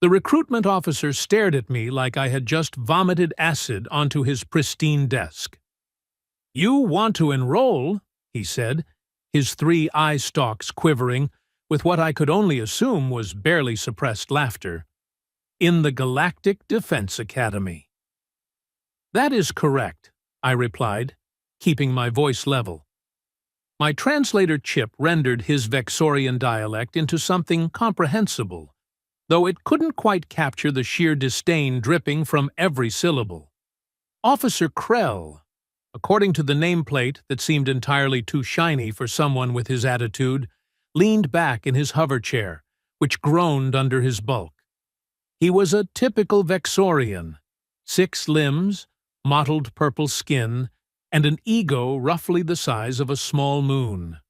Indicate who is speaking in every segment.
Speaker 1: The recruitment officer stared at me like I had just vomited acid onto his pristine desk. "You want to enroll," he said, his 3 eye stalks quivering with what I could only assume was barely suppressed laughter, "in the Galactic Defense Academy." "That is correct," I replied, keeping my voice level. My translator chip rendered his Vexorian dialect into something comprehensible, though it couldn't quite capture the sheer disdain dripping from every syllable. Officer Krell, according to the nameplate that seemed entirely too shiny for someone with his attitude, leaned back in his hover chair, which groaned under his bulk. He was a typical Vexorian, 6 limbs, mottled purple skin, and an ego roughly the size of a small moon.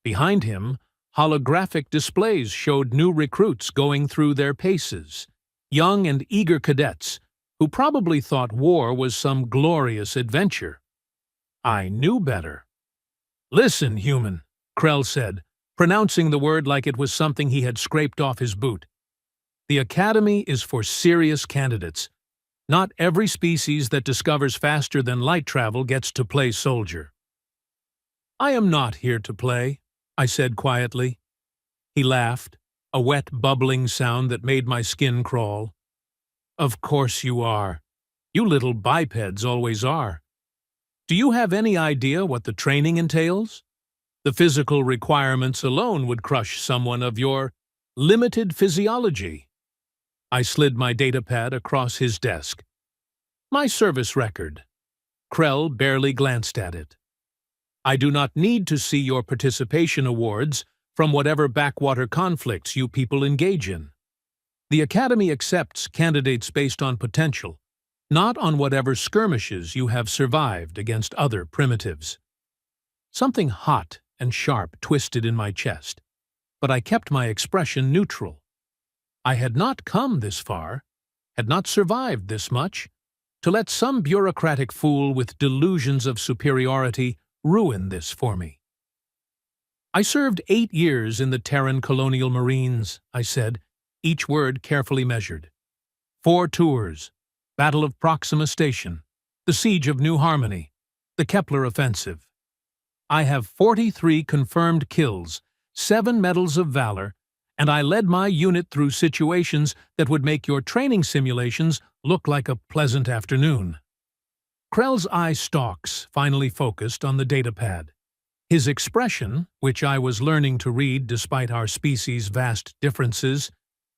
Speaker 1: Behind him, holographic displays showed new recruits going through their paces, young and eager cadets who probably thought war was some glorious adventure. I knew better. "Listen, human," Krell said, pronouncing the word like it was something he had scraped off his boot. "The Academy is for serious candidates. Not every species that discovers faster than light travel gets to play soldier." "I am not here to play," I said quietly. He laughed, a wet, bubbling sound that made my skin crawl. "Of course you are. You little bipeds always are. Do you have any idea what the training entails? The physical requirements alone would crush someone of your limited physiology." I slid my datapad across his desk. "My service record." Krell barely glanced at it. "I do not need to see your participation awards from whatever backwater conflicts you people engage in. The Academy accepts candidates based on potential, not on whatever skirmishes you have survived against other primitives." Something hot and sharp twisted in my chest, but I kept my expression neutral. I had not come this far, had not survived this much, to let some bureaucratic fool with delusions of superiority ruin this for me. "I served 8 years in the Terran Colonial Marines," I said, each word carefully measured. 4 tours, Battle of Proxima Station, the Siege of New Harmony, the Kepler Offensive. I have 43 confirmed kills, 7 medals of valor, and I led my unit through situations that would make your training simulations look like a pleasant afternoon. Krell's eye stalks finally focused on the datapad. His expression, which I was learning to read despite our species' vast differences,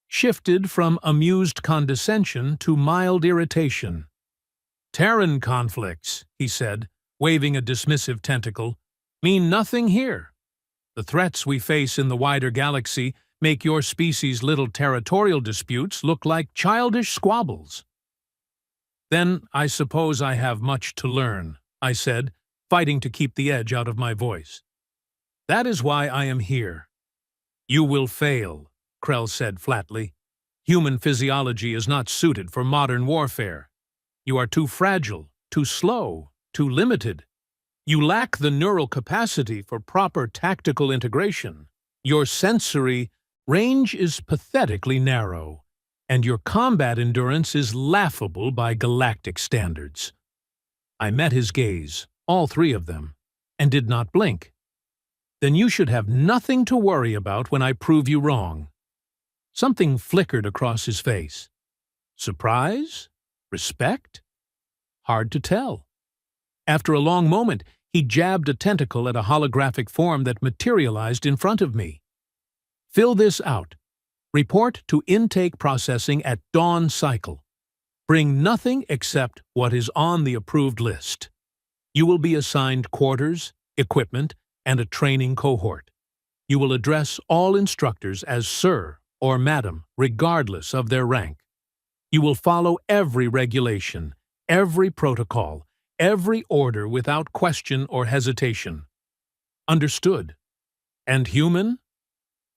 Speaker 1: shifted from amused condescension to mild irritation. "Terran conflicts," he said, waving a dismissive tentacle, "mean nothing here. The threats we face in the wider galaxy make your species' little territorial disputes look like childish squabbles." "Then I suppose I have much to learn," I said, fighting to keep the edge out of my voice. "That is why I am here." "You will fail," Krell said flatly. "Human physiology is not suited for modern warfare. You are too fragile, too slow, too limited. You lack the neural capacity for proper tactical integration. Your sensory range is pathetically narrow, and your combat endurance is laughable by galactic standards." I met his gaze, all 3 of them, and did not blink. "Then you should have nothing to worry about when I prove you wrong." Something flickered across his face. Surprise? Respect? Hard to tell. After a long moment, he jabbed a tentacle at a holographic form that materialized in front of me. "Fill this out. Report to intake processing at dawn cycle. Bring nothing except what is on the approved list. You will be assigned quarters, equipment, and a training cohort. You will address all instructors as Sir or Madam, regardless of their rank. You will follow every regulation, every protocol, every order without question or hesitation. Understood? And human?"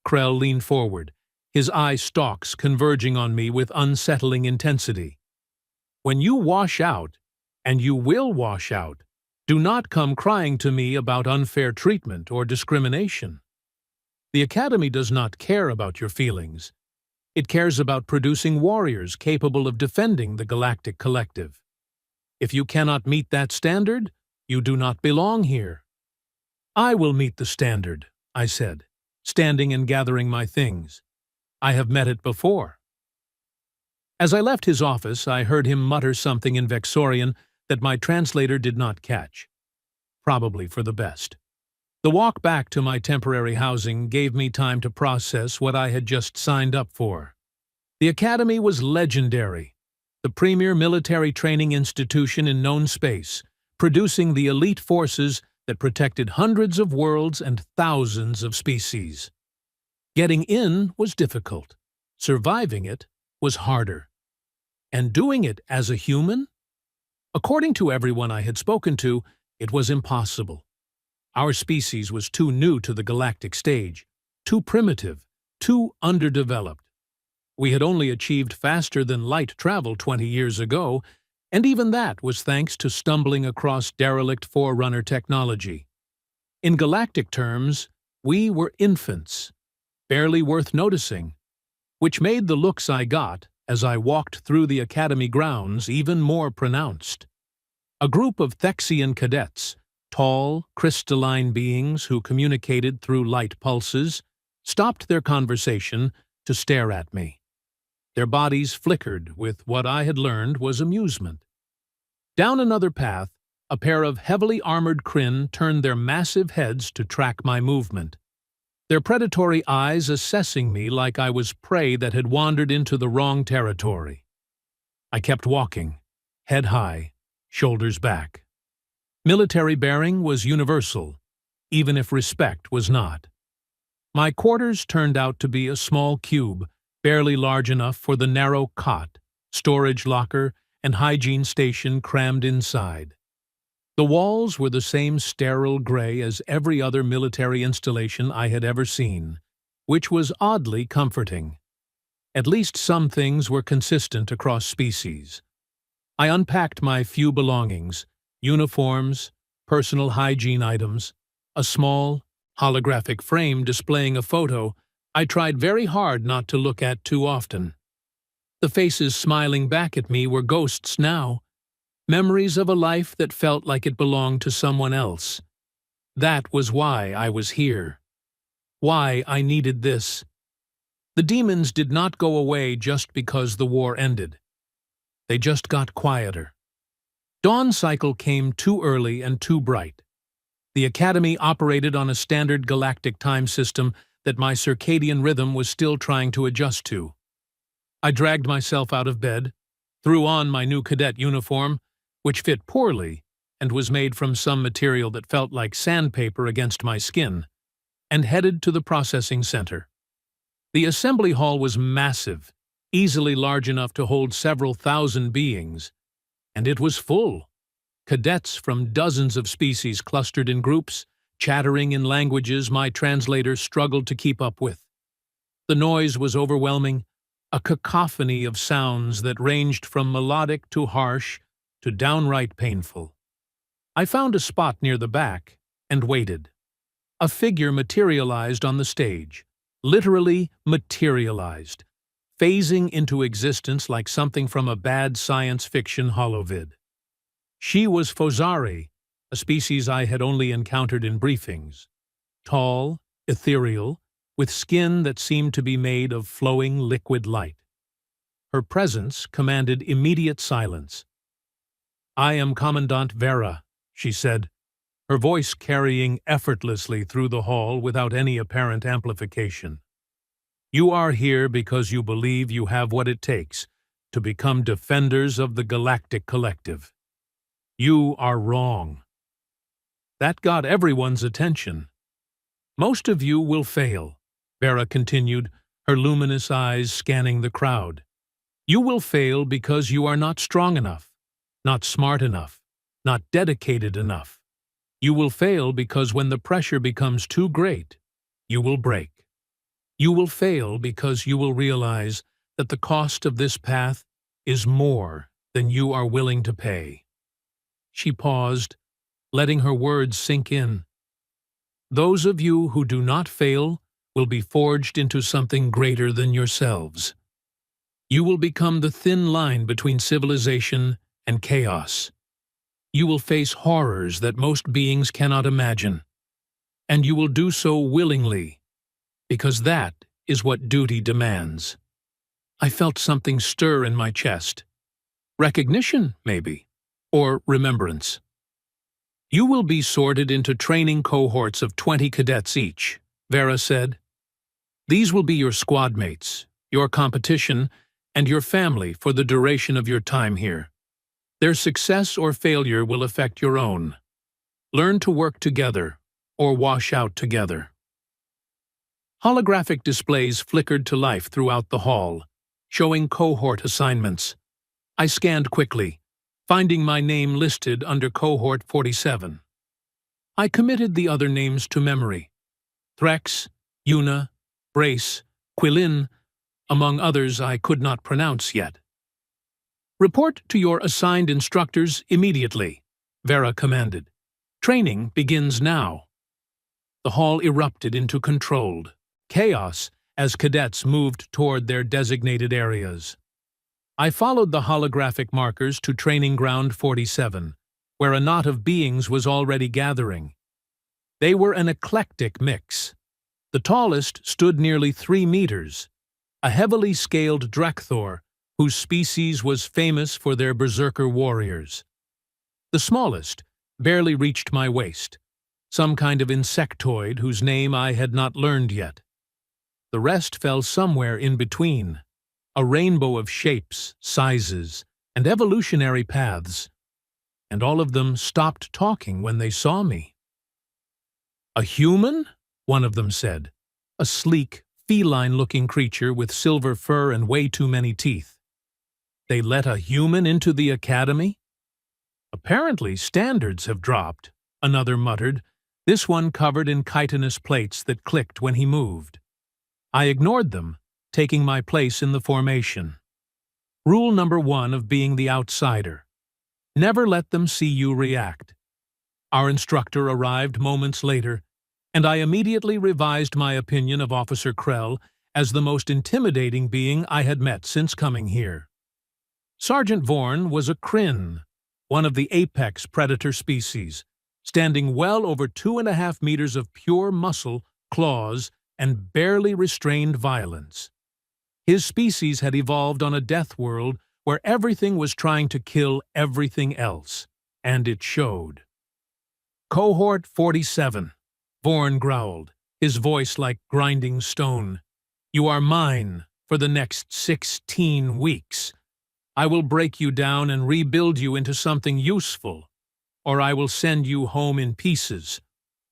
Speaker 1: Krell leaned forward, his eye stalks converging on me with unsettling intensity. "When you wash out, and you will wash out, do not come crying to me about unfair treatment or discrimination. The Academy does not care about your feelings. It cares about producing warriors capable of defending the Galactic Collective. If you cannot meet that standard, you do not belong here. I will meet the standard, I said, standing and gathering my things. I have met it before. As I left his office, I heard him mutter something in Vexorian that my translator did not catch. Probably for the best. The walk back to my temporary housing gave me time to process what I had just signed up for. The Academy was legendary, the premier military training institution in known space, producing the elite forces that protected hundreds of worlds and thousands of species. Getting in was difficult. Surviving it was harder. And doing it as a human? According to everyone I had spoken to, it was impossible. Our species was too new to the galactic stage, too primitive, too underdeveloped. We had only achieved faster-than-light travel 20 years ago, and even that was thanks to stumbling across derelict Forerunner technology. In galactic terms, we were infants, barely worth noticing, which made the looks I got as I walked through the Academy grounds even more pronounced. A group of Thexian cadets, tall, crystalline beings who communicated through light pulses, stopped their conversation to stare at me. Their bodies flickered with what I had learned was amusement. Down another path, a pair of heavily armored Kryn turned their massive heads to track my movement, their predatory eyes assessing me like I was prey that had wandered into the wrong territory. I kept walking, head high, shoulders back. Military bearing was universal, even if respect was not. My quarters turned out to be a small cube, barely large enough for the narrow cot, storage locker, and hygiene station crammed inside. The walls were the same sterile gray as every other military installation I had ever seen, which was oddly comforting. At least some things were consistent across species. I unpacked my few belongings, uniforms, personal hygiene items, a small, holographic frame displaying a photo I tried very hard not to look at too often. The faces smiling back at me were ghosts now, memories of a life that felt like it belonged to someone else. That was why I was here. Why I needed this. The demons did not go away just because the war ended. They just got quieter. Dawn cycle came too early and too bright. The Academy operated on a standard galactic time system that my circadian rhythm was still trying to adjust to. I dragged myself out of bed, threw on my new cadet uniform, which fit poorly and was made from some material that felt like sandpaper against my skin, and headed to the processing center. The assembly hall was massive, easily large enough to hold several thousand beings, and it was full. Cadets from dozens of species clustered in groups, chattering in languages my translator struggled to keep up with. The noise was overwhelming, a cacophony of sounds that ranged from melodic to harsh to downright painful. I found a spot near the back and waited. A figure materialized on the stage, literally materialized, phasing into existence like something from a bad science fiction holovid. She was Fozari, a species I had only encountered in briefings. Tall, ethereal, with skin that seemed to be made of flowing liquid light. Her presence commanded immediate silence. "I am Commandant Vera," she said, her voice carrying effortlessly through the hall without any apparent amplification. "You are here because you believe you have what it takes to become defenders of the Galactic Collective. You are wrong." That got everyone's attention. "Most of you will fail," Vera continued, her luminous eyes scanning the crowd. "You will fail because you are not strong enough, not smart enough, not dedicated enough. You will fail because when the pressure becomes too great, you will break. You will fail because you will realize that the cost of this path is more than you are willing to pay." She paused, letting her words sink in. "Those of you who do not fail will be forged into something greater than yourselves." You will become the thin line between civilization and chaos. You will face horrors that most beings cannot imagine. And you will do so willingly, because that is what duty demands. I felt something stir in my chest. Recognition, maybe, or remembrance. You will be sorted into training cohorts of 20 cadets each, Vera said. These will be your squad mates, your competition, and your family for the duration of your time here. Their success or failure will affect your own. Learn to work together, or wash out together. Holographic displays flickered to life throughout the hall, showing cohort assignments. I scanned quickly, finding my name listed under Cohort 47. I committed the other names to memory. Threx, Una, Brace, Quillin, among others I could not pronounce yet. Report to your assigned instructors immediately, Vera commanded. Training begins now. The hall erupted into controlled chaos as cadets moved toward their designated areas. I followed the holographic markers to Training Ground 47, where a knot of beings was already gathering. They were an eclectic mix. The tallest stood nearly 3 meters, a heavily scaled Drakthor, whose species was famous for their berserker warriors. The smallest barely reached my waist, some kind of insectoid whose name I had not learned yet. The rest fell somewhere in between, a rainbow of shapes, sizes, and evolutionary paths, and all of them stopped talking when they saw me. "A human?" one of them said, a sleek, feline-looking creature with silver fur and way too many teeth. They let a human into the academy? Apparently standards have dropped, another muttered, this one covered in chitinous plates that clicked when he moved. I ignored them, taking my place in the formation. Rule number 1 of being the outsider. Never let them see you react. Our instructor arrived moments later, and I immediately revised my opinion of Officer Krell as the most intimidating being I had met since coming here. Sergeant Vorn was a Kryn, one of the apex predator species, standing well over 2.5 meters of pure muscle, claws, and barely restrained violence. His species had evolved on a death world where everything was trying to kill everything else, and it showed. Cohort 47, Vorn growled, his voice like grinding stone. You are mine for the next 16 weeks. I will break you down and rebuild you into something useful, or I will send you home in pieces.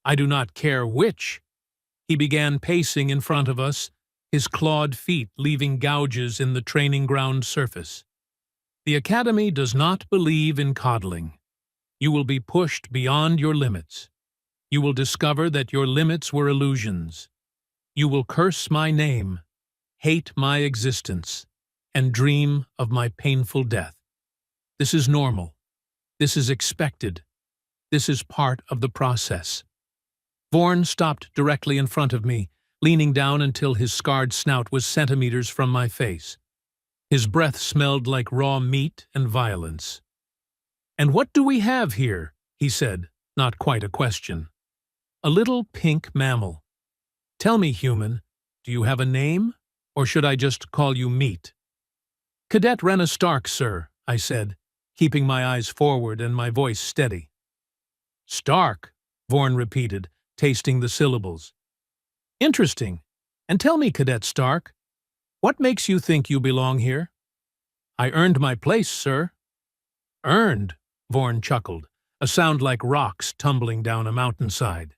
Speaker 1: I do not care which. He began pacing in front of us, his clawed feet leaving gouges in the training ground surface. The Academy does not believe in coddling. You will be pushed beyond your limits. You will discover that your limits were illusions. You will curse my name, hate my existence, and dream of my painful death. This is normal. This is expected. This is part of the process. Vorn stopped directly in front of me, leaning down until his scarred snout was centimeters from my face. His breath smelled like raw meat and violence. "And what do we have here?" he said, not quite a question. "A little pink mammal. Tell me, human, do you have a name, or should I just call you Meat?" "Cadet Rena Stark, sir," I said, keeping my eyes forward and my voice steady. "Stark," Vorn repeated, tasting the syllables. "Interesting. And tell me, Cadet Stark, what makes you think you belong here?" "I earned my place, sir." "Earned?" Vorn chuckled, a sound like rocks tumbling down a mountainside.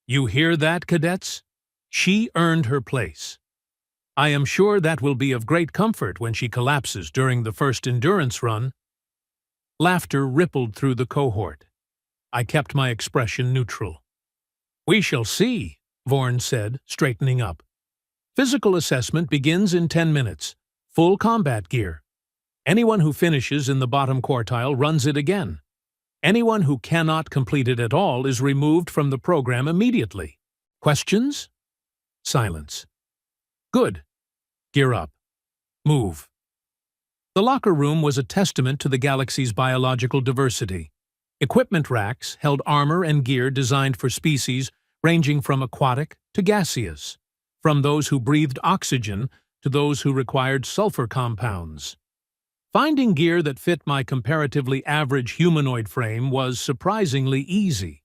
Speaker 1: "You hear that, cadets? She earned her place. I am sure that will be of great comfort when she collapses during the first endurance run." Laughter rippled through the cohort. I kept my expression neutral. "We shall see," Vorn said, straightening up. "Physical assessment begins in 10 minutes. Full combat gear. Anyone who finishes in the bottom quartile runs it again. Anyone who cannot complete it at all is removed from the program immediately. Questions?" Silence. "Good. Gear up. Move." The locker room was a testament to the galaxy's biological diversity. Equipment racks held armor and gear designed for species ranging from aquatic to gaseous, from those who breathed oxygen to those who required sulfur compounds. Finding gear that fit my comparatively average humanoid frame was surprisingly easy.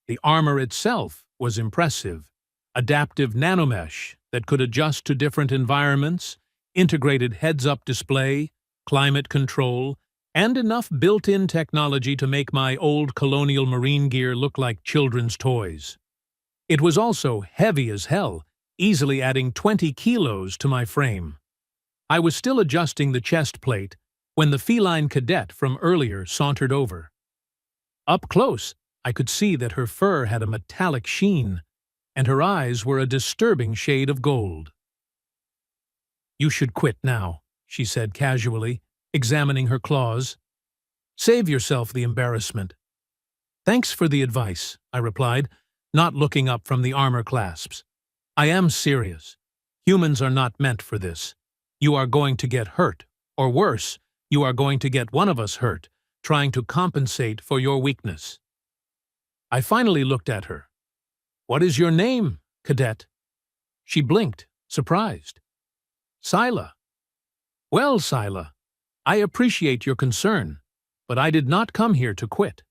Speaker 1: The armor itself was impressive. Adaptive nanomesh that could adjust to different environments, integrated heads-up display, climate control, and enough built-in technology to make my old colonial marine gear look like children's toys. It was also heavy as hell, easily adding 20 kilos to my frame. I was still adjusting the chest plate when the feline cadet from earlier sauntered over. Up close, I could see that her fur had a metallic sheen, and her eyes were a disturbing shade of gold. "You should quit now," she said casually, examining her claws. "Save yourself the embarrassment." "Thanks for the advice," I replied, not looking up from the armor clasps. "I am serious. Humans are not meant for this. You are going to get hurt, or worse, you are going to get one of us hurt, trying to compensate for your weakness." I finally looked at her. "What is your name, cadet?" She blinked, surprised. "Scylla." "Well, Scylla, I appreciate your concern, but I did not come here to quit.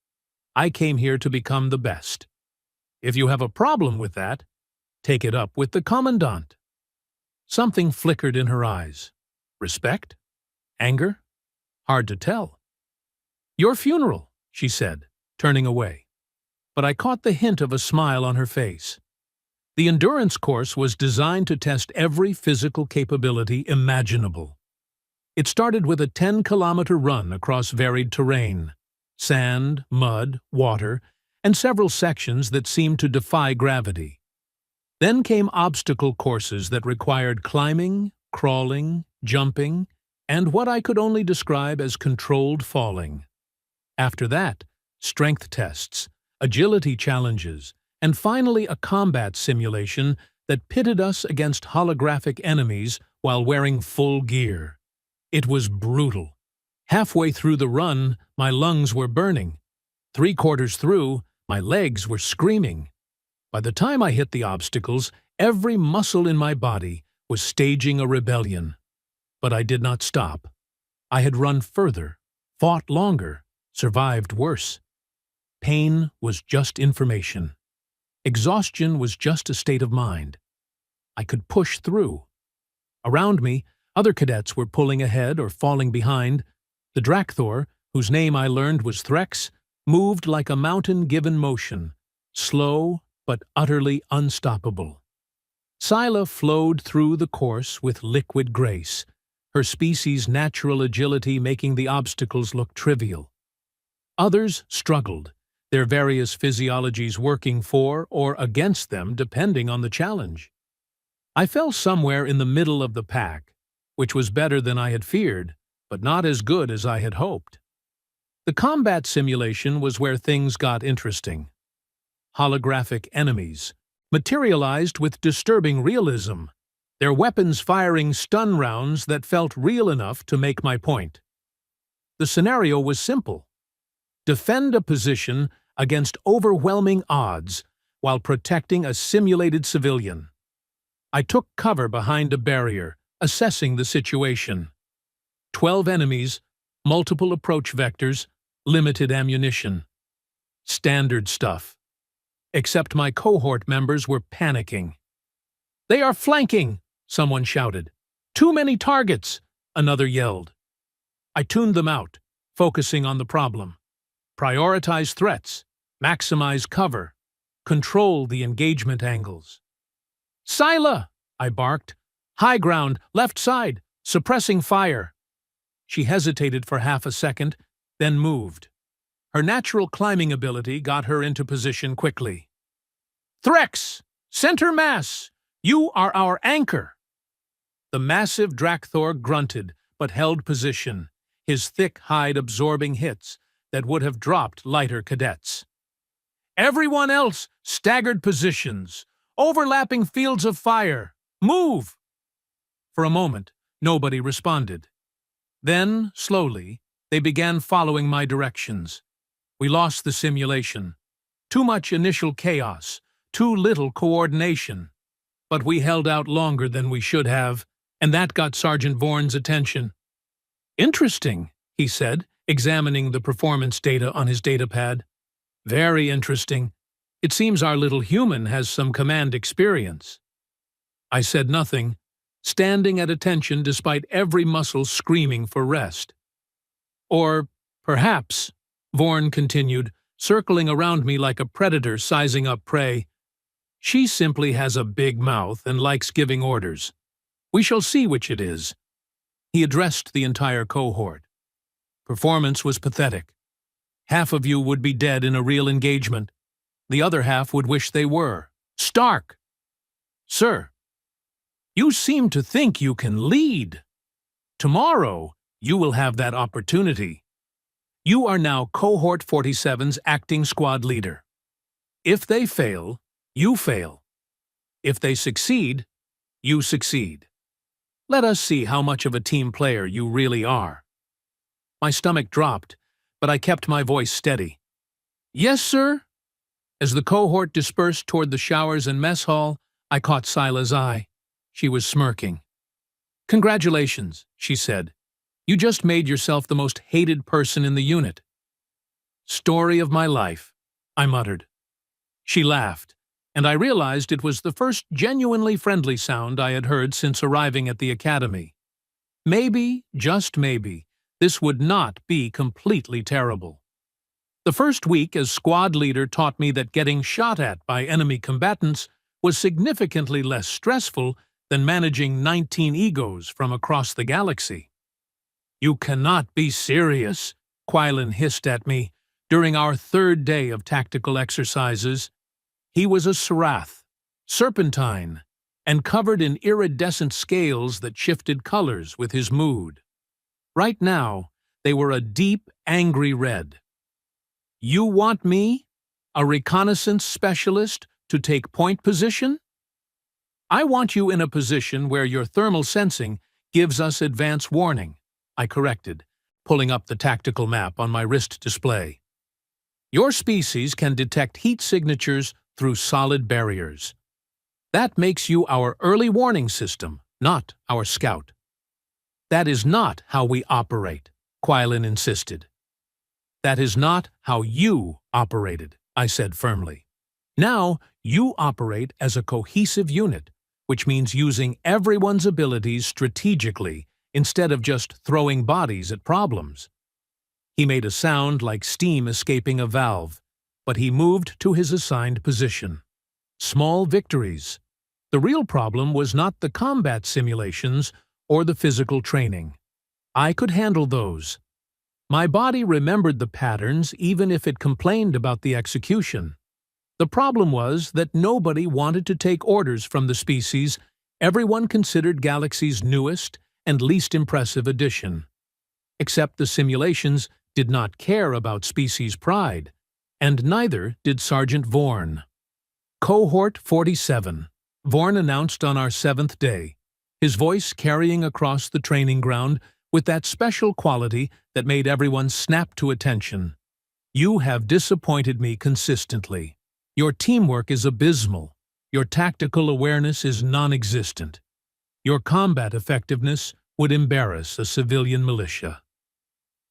Speaker 1: I came here to become the best. If you have a problem with that, take it up with the Commandant." Something flickered in her eyes. Respect? Anger? Hard to tell. "Your funeral," she said, turning away. But I caught the hint of a smile on her face. The endurance course was designed to test every physical capability imaginable. It started with a 10-kilometer run across varied terrain, sand, mud, water, and several sections that seemed to defy gravity. Then came obstacle courses that required climbing, crawling, jumping, and what I could only describe as controlled falling. After that, strength tests, agility challenges, and finally a combat simulation that pitted us against holographic enemies while wearing full gear. It was brutal. Halfway through the run, my lungs were burning. 3/4 through, my legs were screaming. By the time I hit the obstacles, every muscle in my body was staging a rebellion. But I did not stop. I had run further, fought longer, survived worse. Pain was just information. Exhaustion was just a state of mind. I could push through. Around me, other cadets were pulling ahead or falling behind. The Drakthor, whose name I learned was Threx, moved like a mountain given motion, slow but utterly unstoppable. Scylla flowed through the course with liquid grace, her species' natural agility making the obstacles look trivial. Others struggled, their various physiologies working for or against them depending on the challenge. I fell somewhere in the middle of the pack, which was better than I had feared, but not as good as I had hoped. The combat simulation was where things got interesting. Holographic enemies, materialized with disturbing realism, their weapons firing stun rounds that felt real enough to make my point. The scenario was simple. Defend a position against overwhelming odds while protecting a simulated civilian. I took cover behind a barrier, assessing the situation. 12 enemies, multiple approach vectors, limited ammunition. Standard stuff. Except my cohort members were panicking. "They are flanking!" someone shouted. "Too many targets!" another yelled. I tuned them out, focusing on the problem. Prioritize threats, maximize cover, control the engagement angles. "Scylla!" I barked. "High ground, left side, suppressing fire." She hesitated for half a second, then moved. Her natural climbing ability got her into position quickly. "Threx! Center mass! You are our anchor!" The massive Drakthor grunted, but held position, his thick hide absorbing hits that would have dropped lighter cadets. "Everyone else, staggered positions, overlapping fields of fire. Move!" For a moment, nobody responded. Then, slowly, they began following my directions. We lost the simulation. Too much initial chaos, too little coordination. But we held out longer than we should have, and that got Sergeant Vaughn's attention. "Interesting," he said, examining the performance data on his datapad. "Very interesting. It seems our little human has some command experience." I said nothing, standing at attention despite every muscle screaming for rest. "Or perhaps," Vaughan continued, circling around me like a predator sizing up prey, "she simply has a big mouth and likes giving orders. We shall see which it is." He addressed the entire cohort. Performance was pathetic. Half of you would be dead in a real engagement. The other half would wish they were. Stark! "Sir, you seem to think you can lead. Tomorrow, you will have that opportunity. You are now Cohort 47's acting squad leader. If they fail, you fail. If they succeed, you succeed. Let us see how much of a team player you really are." My stomach dropped, but I kept my voice steady. "Yes, sir." As the cohort dispersed toward the showers and mess hall, I caught Sila's eye. She was smirking. "Congratulations," she said. "You just made yourself the most hated person in the unit." "Story of my life," I muttered. She laughed, and I realized it was the first genuinely friendly sound I had heard since arriving at the academy. Maybe, just maybe, this would not be completely terrible. The first week as squad leader taught me that getting shot at by enemy combatants was significantly less stressful than managing 19 egos from across the galaxy. "You cannot be serious," Quillen hissed at me during our third day of tactical exercises. He was a Sarath, serpentine, and covered in iridescent scales that shifted colors with his mood. Right now, they were a deep, angry red. "You want me, a reconnaissance specialist, to take point position? I want you in a position where your thermal sensing gives us advance warning," I corrected, pulling up the tactical map on my wrist display. "Your species can detect heat signatures through solid barriers. That makes you our early warning system, not our scout." "That is not how we operate," Quillen insisted. "That is not how you operated," I said firmly. "Now you operate as a cohesive unit, which means using everyone's abilities strategically instead of just throwing bodies at problems." He made a sound like steam escaping a valve, but he moved to his assigned position. Small victories. The real problem was not the combat simulations or the physical training. I could handle those. My body remembered the patterns even if it complained about the execution. The problem was that nobody wanted to take orders from the species everyone considered Galaxy's newest and least impressive addition. Except the simulations did not care about species pride, and neither did Sergeant Vaughan. "Cohort 47, Vaughan announced on our 7th day, his voice carrying across the training ground with that special quality that made everyone snap to attention. "You have disappointed me consistently. Your teamwork is abysmal. Your tactical awareness is non-existent. Your combat effectiveness would embarrass a civilian militia."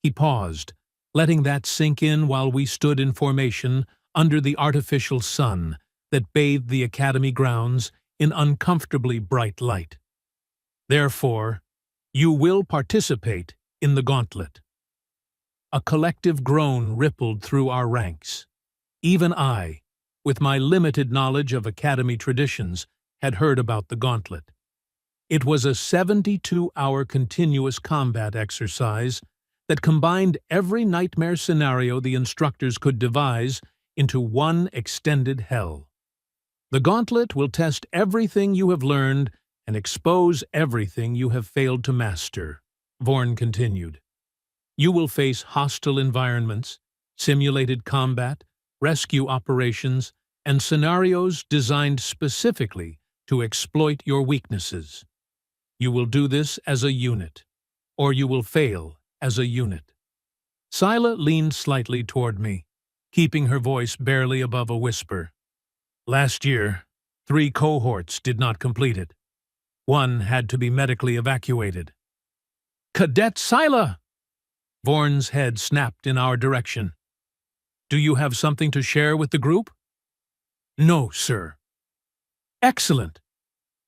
Speaker 1: He paused, letting that sink in while we stood in formation under the artificial sun that bathed the academy grounds in uncomfortably bright light. "Therefore, you will participate in the gauntlet." A collective groan rippled through our ranks. Even I, with my limited knowledge of academy traditions, had heard about the gauntlet. It was a 72-hour continuous combat exercise that combined every nightmare scenario the instructors could devise into one extended hell. "The gauntlet will test everything you have learned and expose everything you have failed to master," Vaughan continued. "You will face hostile environments, simulated combat, rescue operations, and scenarios designed specifically to exploit your weaknesses. You will do this as a unit, or you will fail as a unit. Scylla leaned slightly toward me, keeping her voice barely above a whisper. Last year, 3 cohorts did not complete it. 1 had to be medically evacuated. Cadet Scylla! Vorn's head snapped in our direction. Do you have something to share with the group? No, sir. Excellent.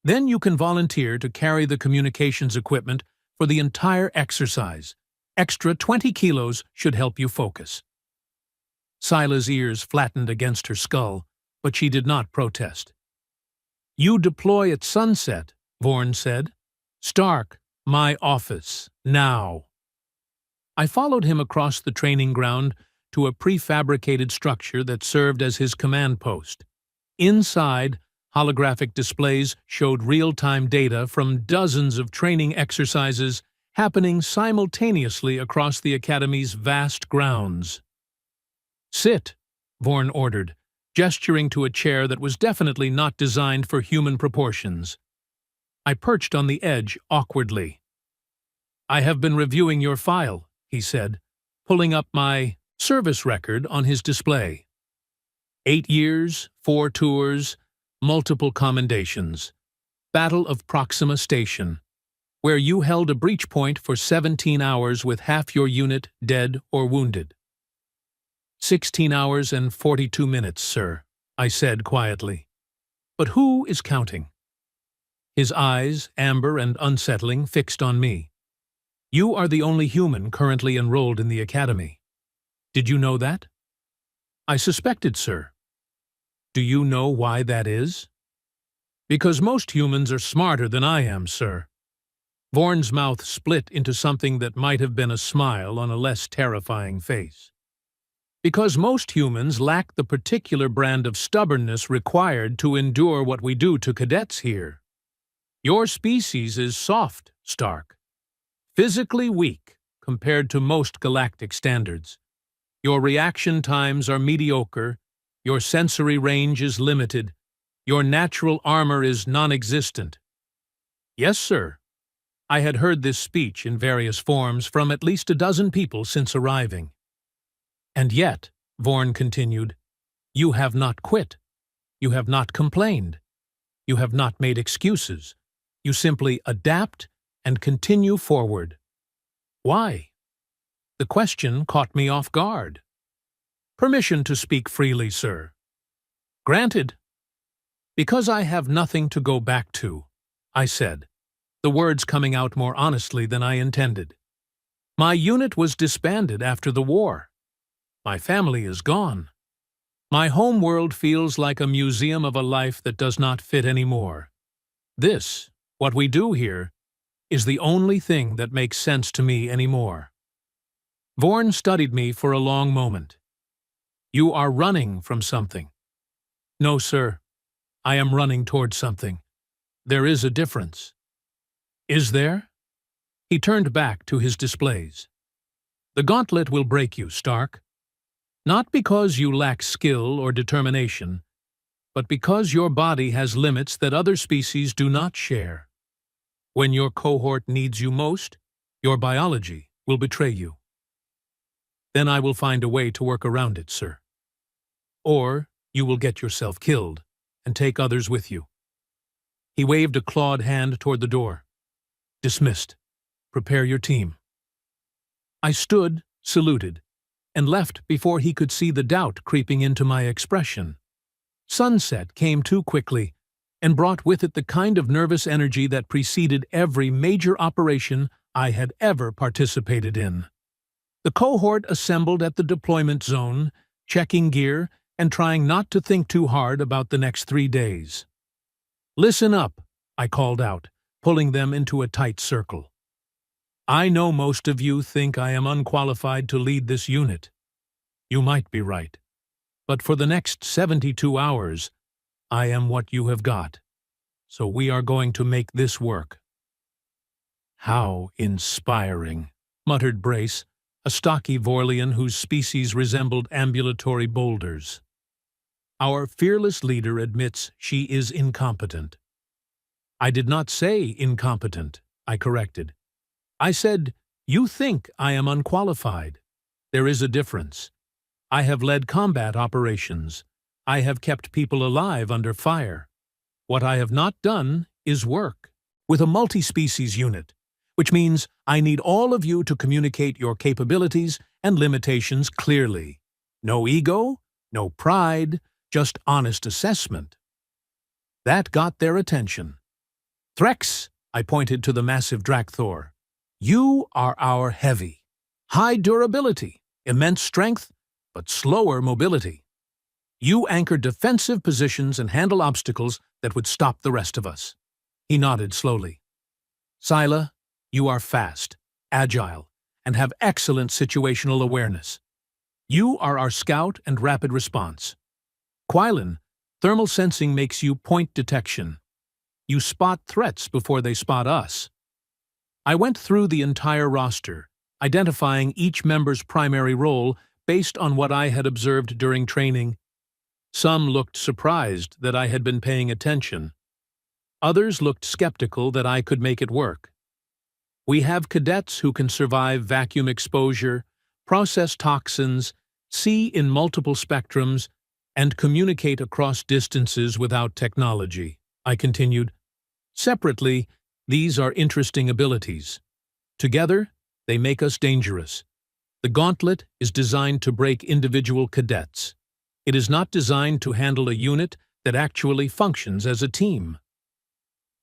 Speaker 1: Then you can volunteer to carry the communications equipment for the entire exercise. Extra 20 kilos should help you focus. Scylla's ears flattened against her skull, but she did not protest. You deploy at sunset, Vorn said. Stark, my office, now. I followed him across the training ground to a prefabricated structure that served as his command post. Inside, holographic displays showed real-time data from dozens of training exercises happening simultaneously across the Academy's vast grounds. Sit, Vorn ordered, gesturing to a chair that was definitely not designed for human proportions. I perched on the edge awkwardly. I have been reviewing your file, he said, pulling up my service record on his display. 8 years, 4 tours, multiple commendations. Battle of Proxima Station, where you held a breach point for 17 hours with half your unit dead or wounded. 16 hours and 42 minutes, sir, I said quietly. But who is counting? His eyes, amber and unsettling, fixed on me. You are the only human currently enrolled in the Academy. Did you know that? I suspected, sir. Do you know why that is? Because most humans are smarter than I am, sir. Vorn's mouth split into something that might have been a smile on a less terrifying face. Because most humans lack the particular brand of stubbornness required to endure what we do to cadets here. Your species is soft, Stark. Physically weak compared to most galactic standards. Your reaction times are mediocre, your sensory range is limited, your natural armor is non-existent. Yes, sir. I had heard this speech in various forms from at least a dozen people since arriving. And yet, Vorn continued, you have not quit. You have not complained. You have not made excuses. You simply adapt and continue forward. Why? The question caught me off guard. Permission to speak freely, sir. Granted. Because I have nothing to go back to, I said, the words coming out more honestly than I intended. My unit was disbanded after the war. My family is gone. My home world feels like a museum of a life that does not fit anymore. This, what we do here, is the only thing that makes sense to me anymore. Vorn studied me for a long moment. You are running from something. No, sir. I am running toward something. There is a difference. Is there? He turned back to his displays. The gauntlet will break you, Stark. Not because you lack skill or determination, but because your body has limits that other species do not share. When your cohort needs you most, your biology will betray you. Then I will find a way to work around it, sir. Or you will get yourself killed and take others with you. He waved a clawed hand toward the door. Dismissed. Prepare your team. I stood, saluted, and left before he could see the doubt creeping into my expression. Sunset came too quickly and brought with it the kind of nervous energy that preceded every major operation I had ever participated in. The cohort assembled at the deployment zone, checking gear and trying not to think too hard about the next 3 days. Listen up, I called out, pulling them into a tight circle. I know most of you think I am unqualified to lead this unit. You might be right. But for the next 72 hours, I am what you have got. So we are going to make this work. How inspiring, muttered Brace, a stocky Vorlian whose species resembled ambulatory boulders. Our fearless leader admits she is incompetent. I did not say incompetent, I corrected. I said You think I am unqualified. There is a difference. I have led combat operations. I have kept people alive under fire. What I have not done is work with a multi-species unit, which means I need all of you to communicate your capabilities and limitations clearly. No ego, no pride, just honest assessment. That got their attention. Threx, I pointed to the massive Drakthor. You are our heavy. High durability, immense strength, but slower mobility. You anchor defensive positions and handle obstacles that would stop the rest of us. He nodded slowly. Scylla, you are fast, agile, and have excellent situational awareness. You are our scout and rapid response. Quillen, thermal sensing makes you point detection. You spot threats before they spot us. I went through the entire roster, identifying each member's primary role based on what I had observed during training. Some looked surprised that I had been paying attention. Others looked skeptical that I could make it work. We have cadets who can survive vacuum exposure, process toxins, see in multiple spectrums, and communicate across distances without technology, I continued. Separately, these are interesting abilities. Together, they make us dangerous. The gauntlet is designed to break individual cadets. It is not designed to handle a unit that actually functions as a team.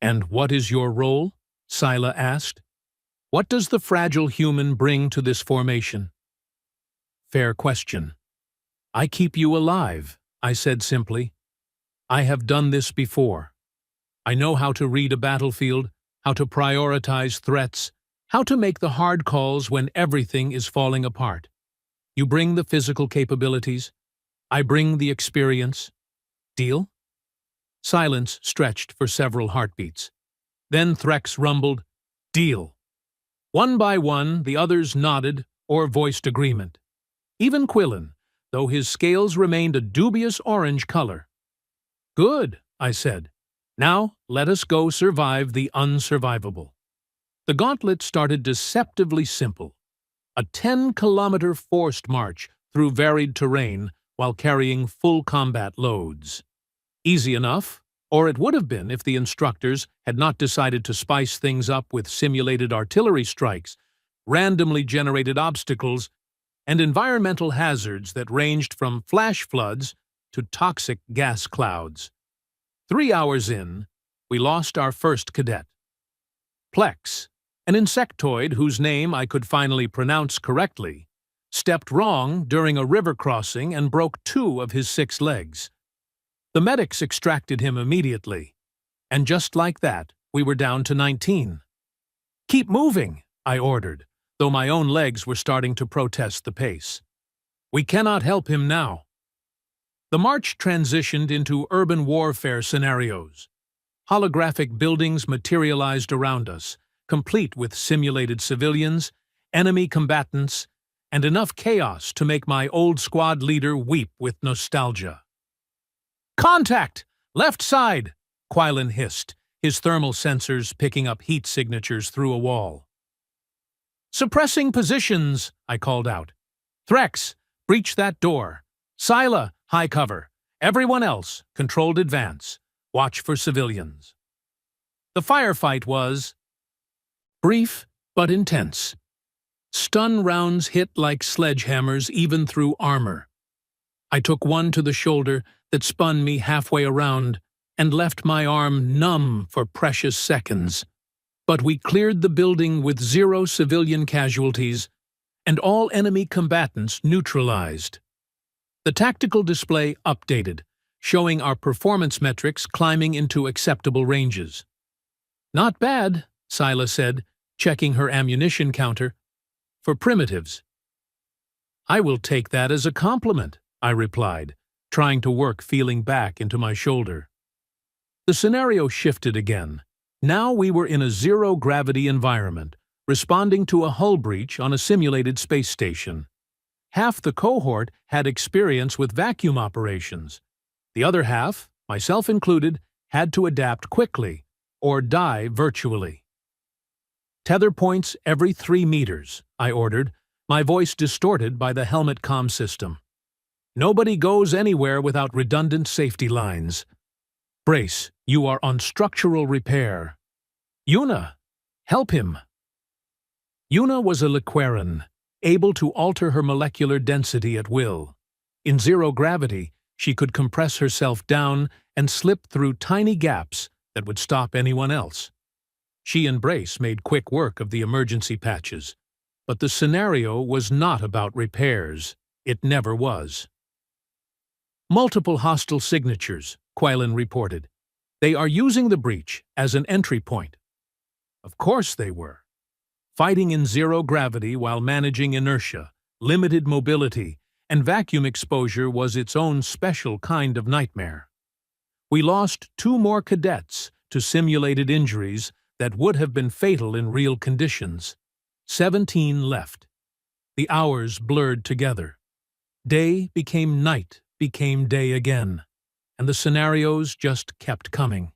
Speaker 1: And what is your role? Scylla asked. What does the fragile human bring to this formation? Fair question. I keep you alive, I said simply. I have done this before. I know how to read a battlefield, how to prioritize threats, how to make the hard calls when everything is falling apart. You bring the physical capabilities. I bring the experience. Deal? Silence stretched for several heartbeats. Then Threx rumbled, Deal. One by one, the others nodded or voiced agreement. Even Quillen, though his scales remained a dubious orange color. Good, I said. Now let us go survive the unsurvivable. The gauntlet started deceptively simple. A 10-kilometer forced march through varied terrain while carrying full combat loads. Easy enough, or it would have been if the instructors had not decided to spice things up with simulated artillery strikes, randomly generated obstacles, and environmental hazards that ranged from flash floods to toxic gas clouds. 3 hours in, we lost our first cadet. Plex, an insectoid whose name I could finally pronounce correctly, stepped wrong during a river crossing and broke 2 of his 6 legs. The medics extracted him immediately, and just like that, we were down to 19. Keep moving, I ordered, though my own legs were starting to protest the pace. We cannot help him now. The march transitioned into urban warfare scenarios. Holographic buildings materialized around us, complete with simulated civilians, enemy combatants, and enough chaos to make my old squad leader weep with nostalgia. Contact! Left side! Quillen hissed, his thermal sensors picking up heat signatures through a wall. Suppressing positions, I called out. Threx, breach that door. Scylla, high cover. Everyone else, controlled advance. Watch for civilians. The firefight was brief but intense. Stun rounds hit like sledgehammers even through armor. I took one to the shoulder that spun me halfway around and left my arm numb for precious seconds. But we cleared the building with 0 civilian casualties and all enemy combatants neutralized. The tactical display updated, showing our performance metrics climbing into acceptable ranges. Not bad, Scylla said, checking her ammunition counter. For primitives. I will take that as a compliment, I replied, trying to work feeling back into my shoulder. The scenario shifted again. Now we were in a zero-gravity environment, responding to a hull breach on a simulated space station. Half the cohort had experience with vacuum operations. The other half, myself included, had to adapt quickly or die virtually. Tether points every 3 meters, I ordered, my voice distorted by the helmet comm system. Nobody goes anywhere without redundant safety lines. Brace, you are on structural repair. Yuna, help him. Yuna was a Liquaran, able to alter her molecular density at will. In zero gravity, she could compress herself down and slip through tiny gaps that would stop anyone else. She and Brace made quick work of the emergency patches, but the scenario was not about repairs. It never was. Multiple hostile signatures, Quailen reported. They are using the breach as an entry point. Of course they were. Fighting in zero gravity while managing inertia, limited mobility, and vacuum exposure was its own special kind of nightmare. We lost 2 more cadets to simulated injuries that would have been fatal in real conditions. 17 left. The hours blurred together. Day became night, became day again, and the scenarios just kept coming.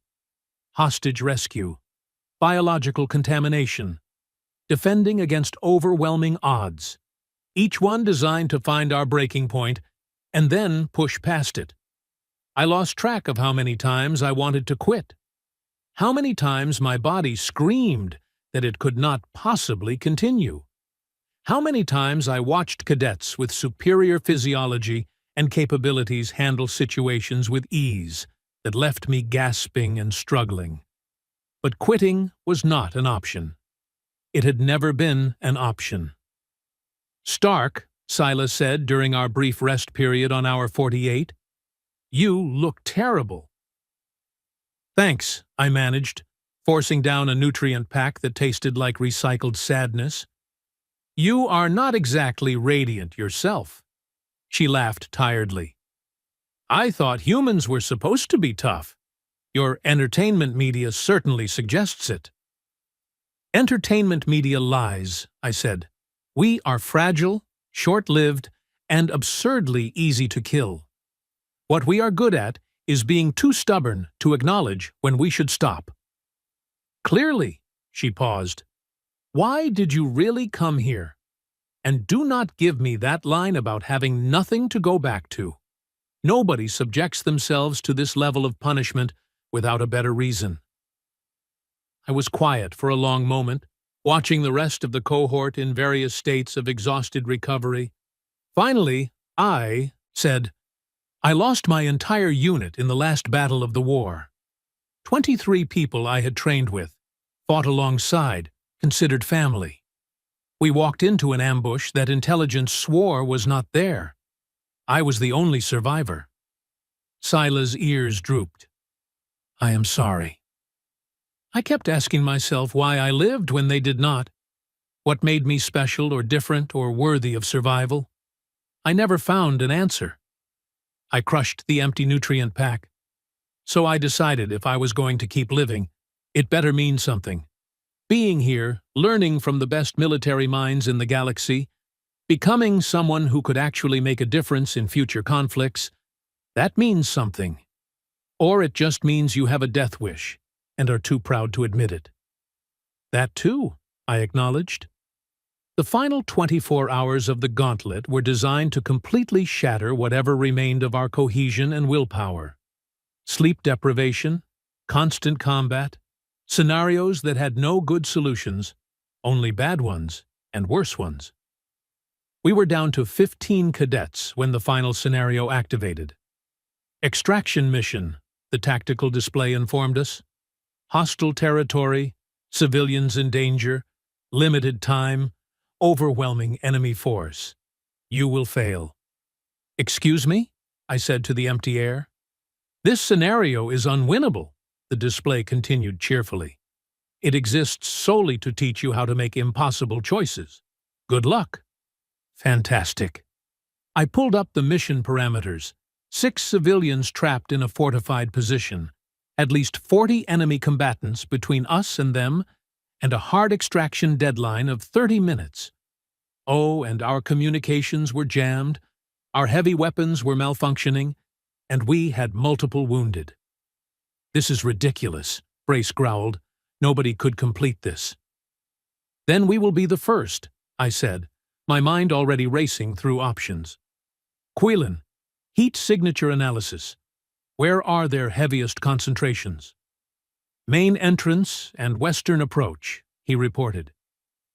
Speaker 1: Hostage rescue, biological contamination, defending against overwhelming odds, each one designed to find our breaking point and then push past it. I lost track of how many times I wanted to quit. How many times my body screamed that it could not possibly continue. How many times I watched cadets with superior physiology and capabilities handle situations with ease that left me gasping and struggling. But quitting was not an option. It had never been an option. "Stark," Silas said during our brief rest period on hour 48, "you look terrible." "Thanks," I managed, forcing down a nutrient pack that tasted like recycled sadness. "You are not exactly radiant yourself." She laughed tiredly. "I thought humans were supposed to be tough. Your entertainment media certainly suggests it." "Entertainment media lies," I said. "We are fragile, short-lived, and absurdly easy to kill. What we are good at is being too stubborn to acknowledge when we should stop." "Clearly," she paused. "Why did you really come here? And do not give me that line about having nothing to go back to. Nobody subjects themselves to this level of punishment without a better reason." I was quiet for a long moment, watching the rest of the cohort in various states of exhausted recovery. Finally, I said, "I lost my entire unit in the last battle of the war. 23 people I had trained with, fought alongside, considered family. We walked into an ambush that intelligence swore was not there. I was the only survivor." Sila's ears drooped. "I am sorry." I kept asking myself why I lived when they did not. What made me special or different or worthy of survival? I never found an answer. I crushed the empty nutrient pack. So I decided if I was going to keep living, it better mean something. Being here, learning from the best military minds in the galaxy, becoming someone who could actually make a difference in future conflicts, that means something. Or it just means you have a death wish and are too proud to admit it. That too, I acknowledged. The final 24 hours of the gauntlet were designed to completely shatter whatever remained of our cohesion and willpower. Sleep deprivation, constant combat, scenarios that had no good solutions, only bad ones and worse ones. We were down to 15 cadets when the final scenario activated. Extraction mission, the tactical display informed us. Hostile territory, civilians in danger, limited time, overwhelming enemy force. You will fail. "Excuse me?" I said to the empty air. "This scenario is unwinnable," the display continued cheerfully. "It exists solely to teach you how to make impossible choices. Good luck." Fantastic. I pulled up the mission parameters. 6 civilians trapped in a fortified position, at least 40 enemy combatants between us and them, and a hard extraction deadline of 30 minutes. Oh, and our communications were jammed, our heavy weapons were malfunctioning, and we had multiple wounded. "This is ridiculous," Brace growled. "Nobody could complete this." Then we will be the first, I said, my mind already racing through options. Quillen, heat signature analysis. Where are their heaviest concentrations? Main entrance and western approach, he reported.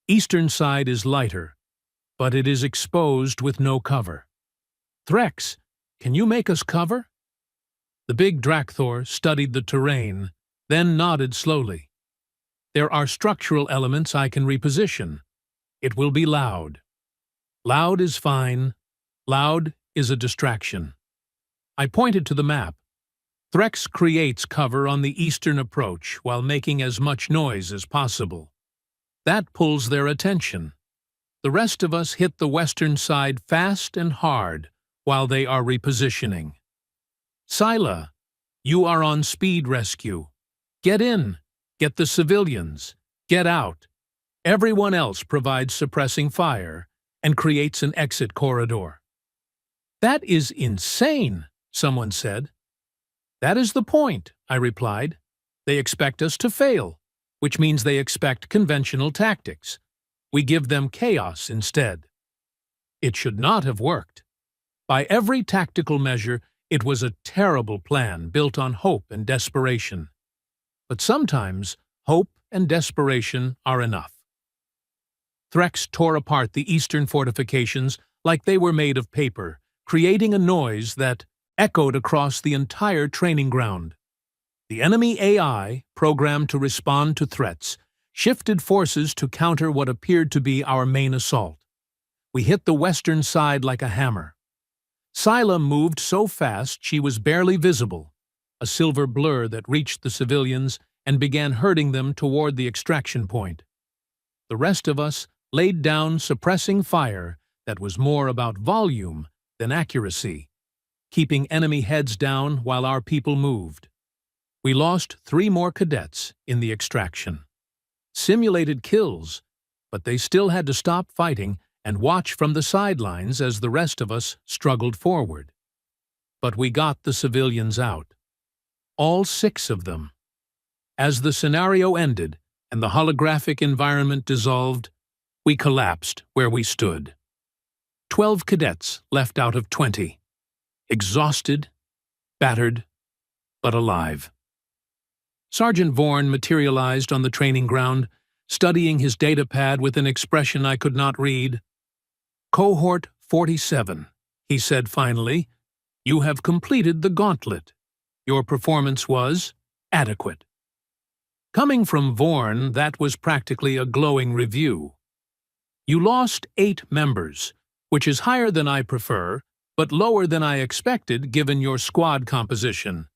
Speaker 1: Eastern side is lighter, but it is exposed with no cover. Threx, can you make us cover? The big Drakthor studied the terrain, then nodded slowly. There are structural elements I can reposition. It will be loud. Loud is fine. Loud is a distraction. I pointed to the map. Threx creates cover on the eastern approach while making as much noise as possible. That pulls their attention. The rest of us hit the western side fast and hard while they are repositioning. Scylla, you are on speed rescue. Get in. Get the civilians. Get out. Everyone else provides suppressing fire and creates an exit corridor. That is insane, someone said. That is the point, I replied. They expect us to fail, which means they expect conventional tactics. We give them chaos instead. It should not have worked. By every tactical measure, it was a terrible plan built on hope and desperation. But sometimes, hope and desperation are enough. Threx tore apart the eastern fortifications like they were made of paper, creating a noise that echoed across the entire training ground. The enemy AI, programmed to respond to threats, shifted forces to counter what appeared to be our main assault. We hit the western side like a hammer. Scylla moved so fast she was barely visible, a silver blur that reached the civilians and began herding them toward the extraction point. The rest of us laid down suppressing fire that was more about volume than accuracy, keeping enemy heads down while our people moved. We lost 3 more cadets in the extraction. Simulated kills, but they still had to stop fighting and watch from the sidelines as the rest of us struggled forward. But we got the civilians out. All 6 of them. As the scenario ended and the holographic environment dissolved, we collapsed where we stood. 12 cadets left out of 20. Exhausted, battered, but alive. Sergeant Vorn materialized on the training ground, studying his datapad with an expression I could not read. Cohort 47, he said finally, you have completed the gauntlet. Your performance was adequate. Coming from Vorn, that was practically a glowing review. You lost 8 members, which is higher than I prefer, but lower than I expected given your squad composition.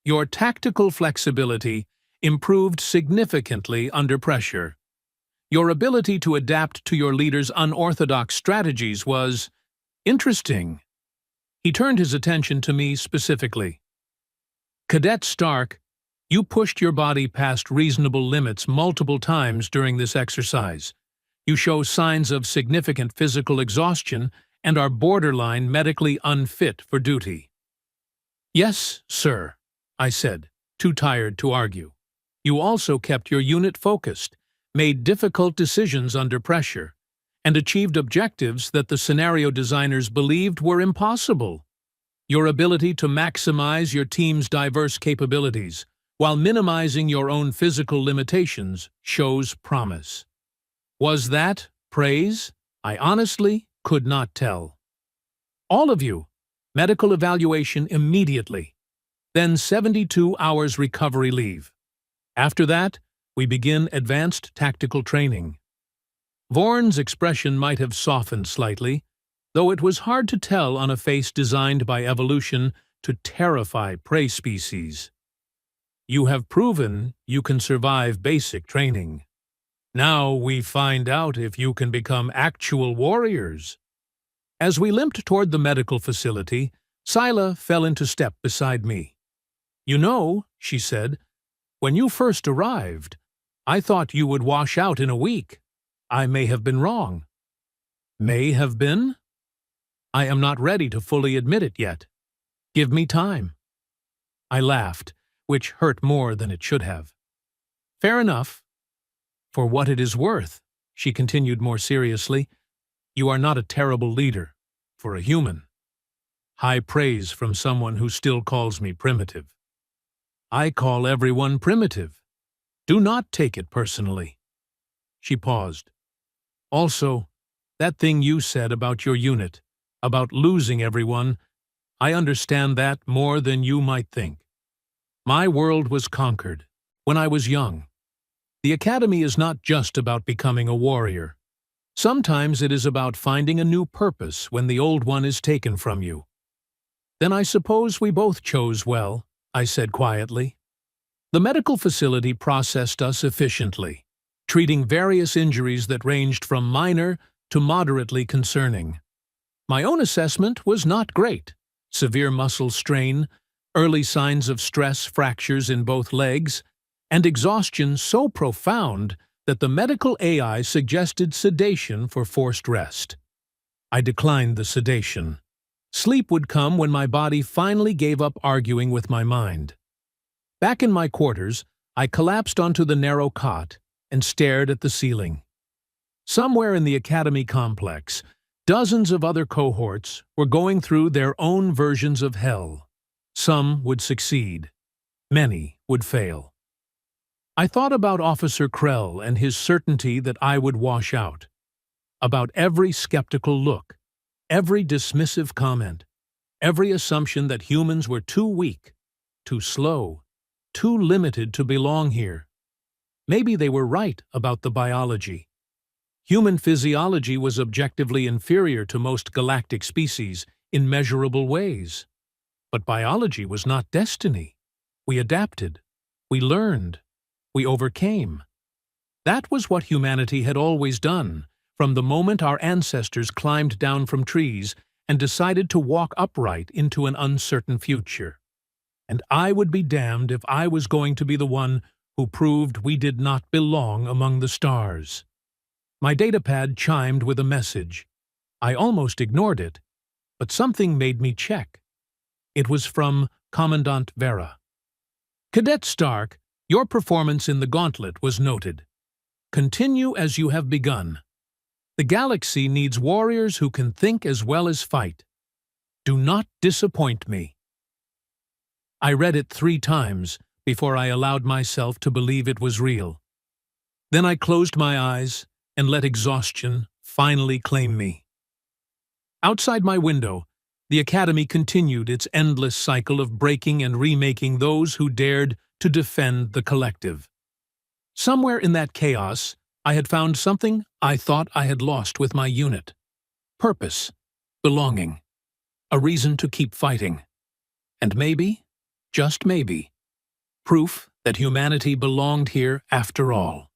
Speaker 1: Your tactical flexibility improved significantly under pressure. Your ability to adapt to your leader's unorthodox strategies was interesting. He turned his attention to me specifically. Cadet Stark, you pushed your body past reasonable limits multiple times during this exercise. You show signs of significant physical exhaustion and are borderline medically unfit for duty. Yes, sir, I said, too tired to argue. You also kept your unit focused, made difficult decisions under pressure, and achieved objectives that the scenario designers believed were impossible. Your ability to maximize your team's diverse capabilities while minimizing your own physical limitations shows promise. Was that praise? I honestly could not tell. All of you, medical evaluation immediately, then 72 hours recovery leave. After that, we begin advanced tactical training. Vorn's expression might have softened slightly, though it was hard to tell on a face designed by evolution to terrify prey species. You have proven you can survive basic training. Now we find out if you can become actual warriors. As we limped toward the medical facility, Scylla fell into step beside me. You know, she said, when you first arrived, I thought you would wash out in a week. I may have been wrong. May have been? I am not ready to fully admit it yet. Give me time. I laughed, which hurt more than it should have. Fair enough. For what it is worth, She continued more seriously, "You are not a terrible leader, for a human. High praise from someone who still calls me primitive. I call everyone primitive. Do not take it personally." She paused. "Also, that thing you said about your unit, about losing everyone, I understand that more than you might think. My world was conquered when I was young. The academy is not just about becoming a warrior. Sometimes it is about finding a new purpose when the old one is taken from you." "Then I suppose we both chose well," I said quietly. The medical facility processed us efficiently, treating various injuries that ranged from minor to moderately concerning. My own assessment was not great. Severe muscle strain, early signs of stress fractures in both legs, and exhaustion so profound that the medical AI suggested sedation for forced rest. I declined the sedation. Sleep would come when my body finally gave up arguing with my mind. Back in my quarters, I collapsed onto the narrow cot and stared at the ceiling. Somewhere in the academy complex, dozens of other cohorts were going through their own versions of hell. Some would succeed. Many would fail. I thought about Officer Krell and his certainty that I would wash out. About every skeptical look, every dismissive comment, every assumption that humans were too weak, too slow, too limited to belong here. Maybe they were right about the biology. Human physiology was objectively inferior to most galactic species in measurable ways. But biology was not destiny. We adapted. We learned. We overcame. That was what humanity had always done, from the moment our ancestors climbed down from trees and decided to walk upright into an uncertain future. And I would be damned if I was going to be the one who proved we did not belong among the stars. My datapad chimed with a message. I almost ignored it, but something made me check. It was from Commandant Vera. "Cadet Stark, your performance in the gauntlet was noted. Continue as you have begun. The galaxy needs warriors who can think as well as fight. Do not disappoint me." I read it 3 times before I allowed myself to believe it was real. Then I closed my eyes and let exhaustion finally claim me. Outside my window, the academy continued its endless cycle of breaking and remaking those who dared to defend the collective. Somewhere in that chaos, I had found something I thought I had lost with my unit. Purpose, belonging, a reason to keep fighting. And maybe, just maybe, proof that humanity belonged here after all.